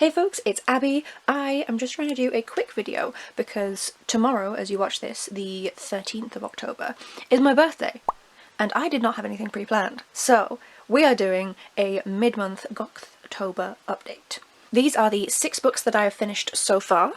Hey folks, it's Abby. I am just trying to do a quick video because tomorrow, as you watch this, the 13th of October, is my birthday. And I did not have anything pre-planned. So, we are doing a mid-month Gothtober update. These are the 6 books that I have finished so far.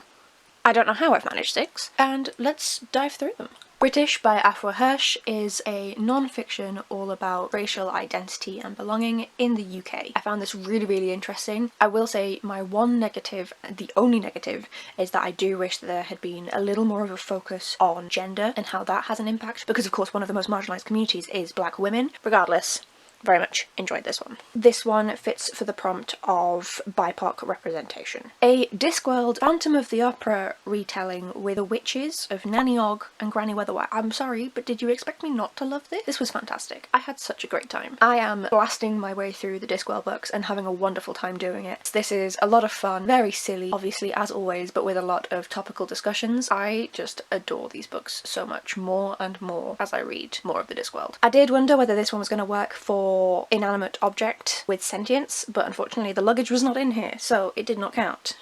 I don't know how I've managed 6, and let's dive through them. British by Afua Hirsch is a non-fiction all about racial identity and belonging in the UK. I found this really interesting. I will say my one negative, the only negative, is that I do wish that there had been a little more of a focus on gender and how that has an impact, because of course one of the most marginalised communities is black women. Regardless, very much enjoyed this one. This one fits for the prompt of BIPOC representation. A Discworld Phantom of the Opera retelling with the witches of Nanny Ogg and Granny Weatherwax. I'm sorry, but did you expect me not to love this? This was fantastic. I had such a great time. I am blasting my way through the Discworld books and having a wonderful time doing it. This is a lot of fun, very silly, obviously as always, but with a lot of topical discussions. I just adore these books so much, more and more as I read more of the Discworld. I did wonder whether this one was going to work for inanimate object with sentience, but unfortunately the luggage was not in here, so it did not count.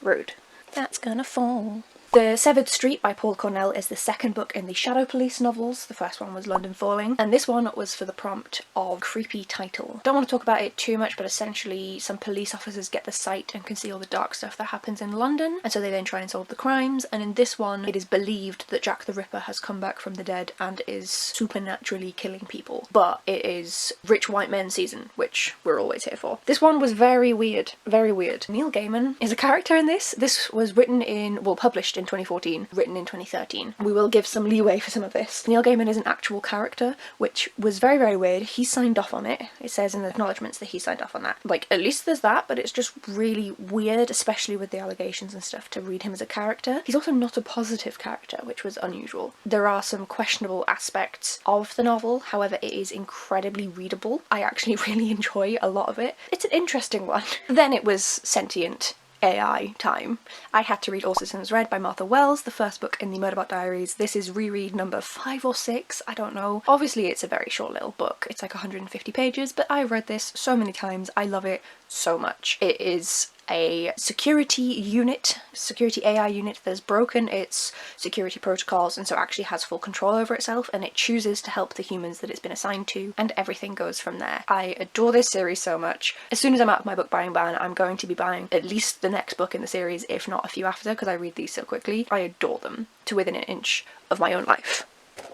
Rude. That's gonna fall. The Severed Street by Paul Cornell is the second book in the Shadow Police novels. The first one was London Falling, and this one was for the prompt of creepy title. Don't want to talk about it too much, but essentially some police officers get the sight and can see all the dark stuff that happens in London, and so they then try and solve the crimes, and in this one it is believed that Jack the Ripper has come back from the dead and is supernaturally killing people. But it is rich white men season, which we're always here for. This one was very weird, very weird. Neil Gaiman is a character in this. This was written in, well, published in 2014, written in 2013. We will give some leeway for some of this. Neil Gaiman is an actual character, which was very weird. He signed off on it. It says in the acknowledgements that he signed off on that. Like, at least there's that, but it's just really weird, especially with the allegations and stuff, to read him as a character. He's also not a positive character, which was unusual. There are some questionable aspects of the novel, however it is incredibly readable. I actually really enjoy a lot of it. It's an interesting one. Then it was sentient AI time. I had to read All Systems Red by Martha Wells, the first book in the Murderbot Diaries. This is reread number 5 or 6, I don't know. Obviously it's a very short little book, it's like 150 pages, but I've read this so many times, I love it so much. It is a security AI unit that has broken its security protocols and so actually has full control over itself, and it chooses to help the humans that it's been assigned to, and everything goes from there. I adore this series so much. As soon as I'm out of my book buying ban, I'm going to be buying at least the next book in the series, if not a few after, because I read these so quickly. I adore them to within an inch of my own life.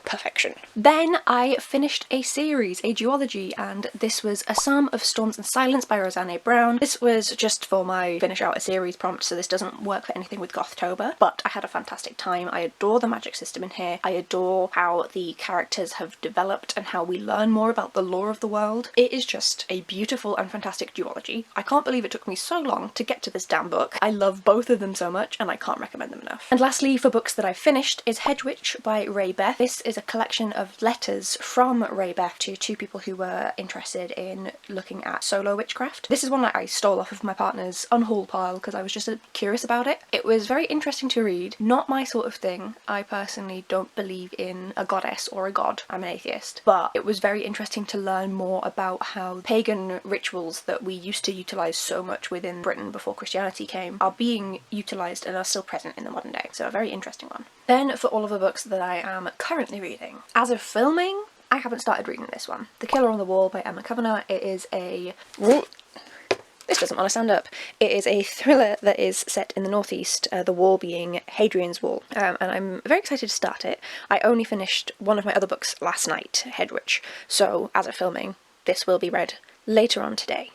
Perfection. Then I finished a series, a duology, and this was A Psalm of Storms and Silence by Rosanne Brown. This was just for my finish out a series prompt, so this doesn't work for anything with Gothtober, but I had a fantastic time. I adore the magic system in here. I adore how the characters have developed and how we learn more about the lore of the world. It is just a beautiful and fantastic duology. I can't believe it took me so long to get to this damn book. I love both of them so much and I can't recommend them enough. And lastly, for books that I've finished, is Hedge Witch by Beth. This is a collection of letters from Beth to 2 people who were interested in looking at solo witchcraft. This is one that I stole off of my partner's unhaul pile because I was just curious about it. It was very interesting to read. Not my sort of thing. I personally don't believe in a goddess or a god. I'm an atheist. But it was very interesting to learn more about how pagan rituals that we used to utilise so much within Britain before Christianity came are being utilised and are still present in the modern day. So a very interesting one. Then for all of the books that I am currently reading. As of filming, I haven't started reading this one. The Killer on the Wall by Emma Kavanagh. It is a... This doesn't want to stand up. It is a thriller that is set in the northeast, the wall being Hadrian's Wall, and I'm very excited to start it. I only finished one of my other books last night, Hedge Witch, so as of filming, this will be read later on today.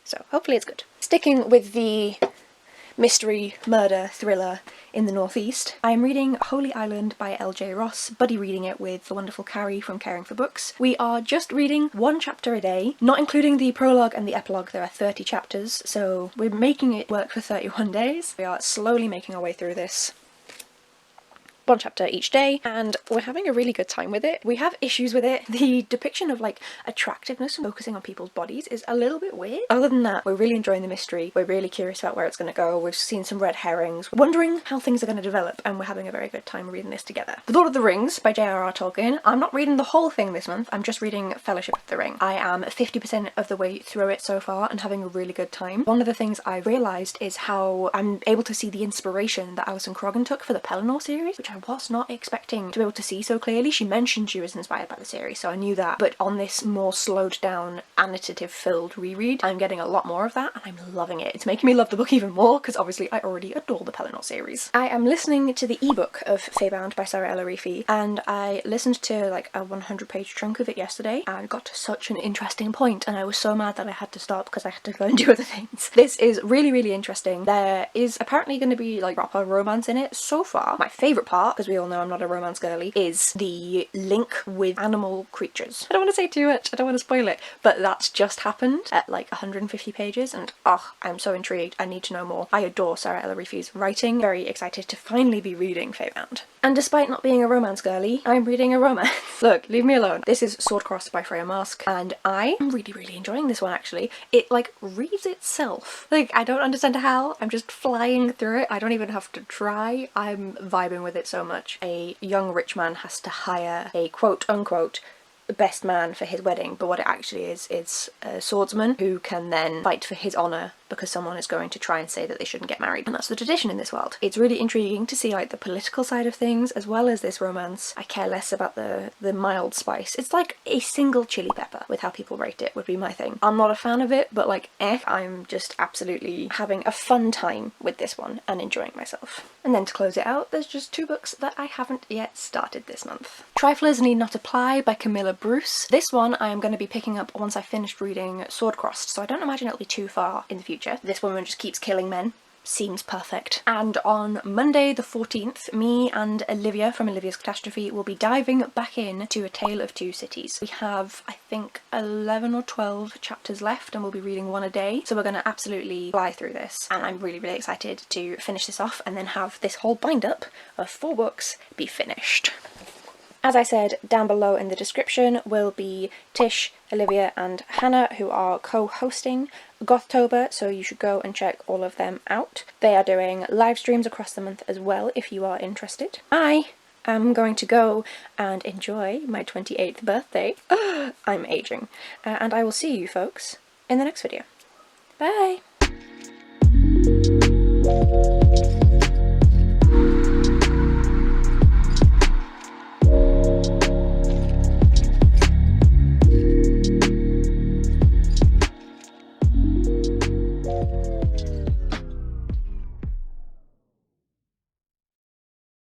So hopefully it's good. Sticking with the mystery murder thriller in the northeast, I am reading Holy Island by L.J.R.R, buddy reading it with the wonderful Carrie from Caring for Books. We are just reading 1 chapter a day, not including the prologue and the epilogue. There are 30 chapters, so we're making it work for 31 days. We are slowly making our way through this. one chapter each day, and we're having a really good time with it. We have issues with it. The depiction of like attractiveness and focusing on people's bodies is a little bit weird. Other than that, we're really enjoying the mystery. We're really curious about where it's going to go. We've seen some red herrings, wondering how things are going to develop, and we're having a very good time reading this together. The Lord of the Rings by J.R.R. Tolkien. I'm not reading the whole thing this month. I'm just reading Fellowship of the Ring. I am 50% of the way through it so far and having a really good time. One of the things I realised is how I'm able to see the inspiration that Alison Croggan took for the Pellinor series, which I was not expecting to be able to see so clearly. She mentioned she was inspired by the series, so I knew that, but on this more slowed down, annotative filled reread, I'm getting a lot more of that, and I'm loving it. It's making me love the book even more, because obviously I already adore the Pellinor series. I am listening to the ebook of Faebound by Saara El-Arifi, and I listened to like a 100-page chunk of it yesterday and got to such an interesting point, and I was so mad that I had to stop because I had to go and do other things. This is really, really interesting. There is apparently going to be like proper romance in it. So far, my favourite part, because we all know I'm not a romance girly, is the link with animal creatures. I don't want to say too much, I don't want to spoil it, but that's just happened at like 150 pages, and oh, I'm so intrigued. I need to know more. I adore Saara El-Arifi's writing. Very excited to finally be reading Faebound. And despite not being a romance girly, I'm reading a romance. Look, leave me alone. This is Swordcrossed by Freya Marske, and I am really, really enjoying this one actually. It like reads itself. Like, I don't understand how. I'm just flying through it. I don't even have to try. I'm vibing with it so much. A young rich man has to hire a quote-unquote best man for his wedding, but what it actually is a swordsman who can then fight for his honour because someone is going to try and say that they shouldn't get married, and that's the tradition in this world. It's really intriguing to see like the political side of things as well as this romance. I care less about the mild spice. It's like a single chili pepper with how people rate it would be my thing. I'm not a fan of it, but like I'm just absolutely having a fun time with this one and enjoying myself. And then to close it out, there's just 2 books that I haven't yet started this month. Triflers Need Not Apply by Camilla. This one I am going to be picking up once I finished reading Swordcrossed, so I don't imagine it'll be too far in the future. This woman just keeps killing men. Seems perfect. And on Monday the 14th, me and Olivia from Olivia's Catastrophe will be diving back in to A Tale of Two Cities. We have, I think, 11 or 12 chapters left, and we'll be reading 1 a day, so we're going to absolutely fly through this, and I'm really, really excited to finish this off and then have this whole bind-up of 4 books be finished. As I said, down below in the description will be Tish, Olivia and Hannah, who are co-hosting Gothtober, so you should go and check all of them out. They are doing live streams across the month as well if you are interested. I am going to go and enjoy my 28th birthday. I'm aging. And I will see you folks in the next video. Bye!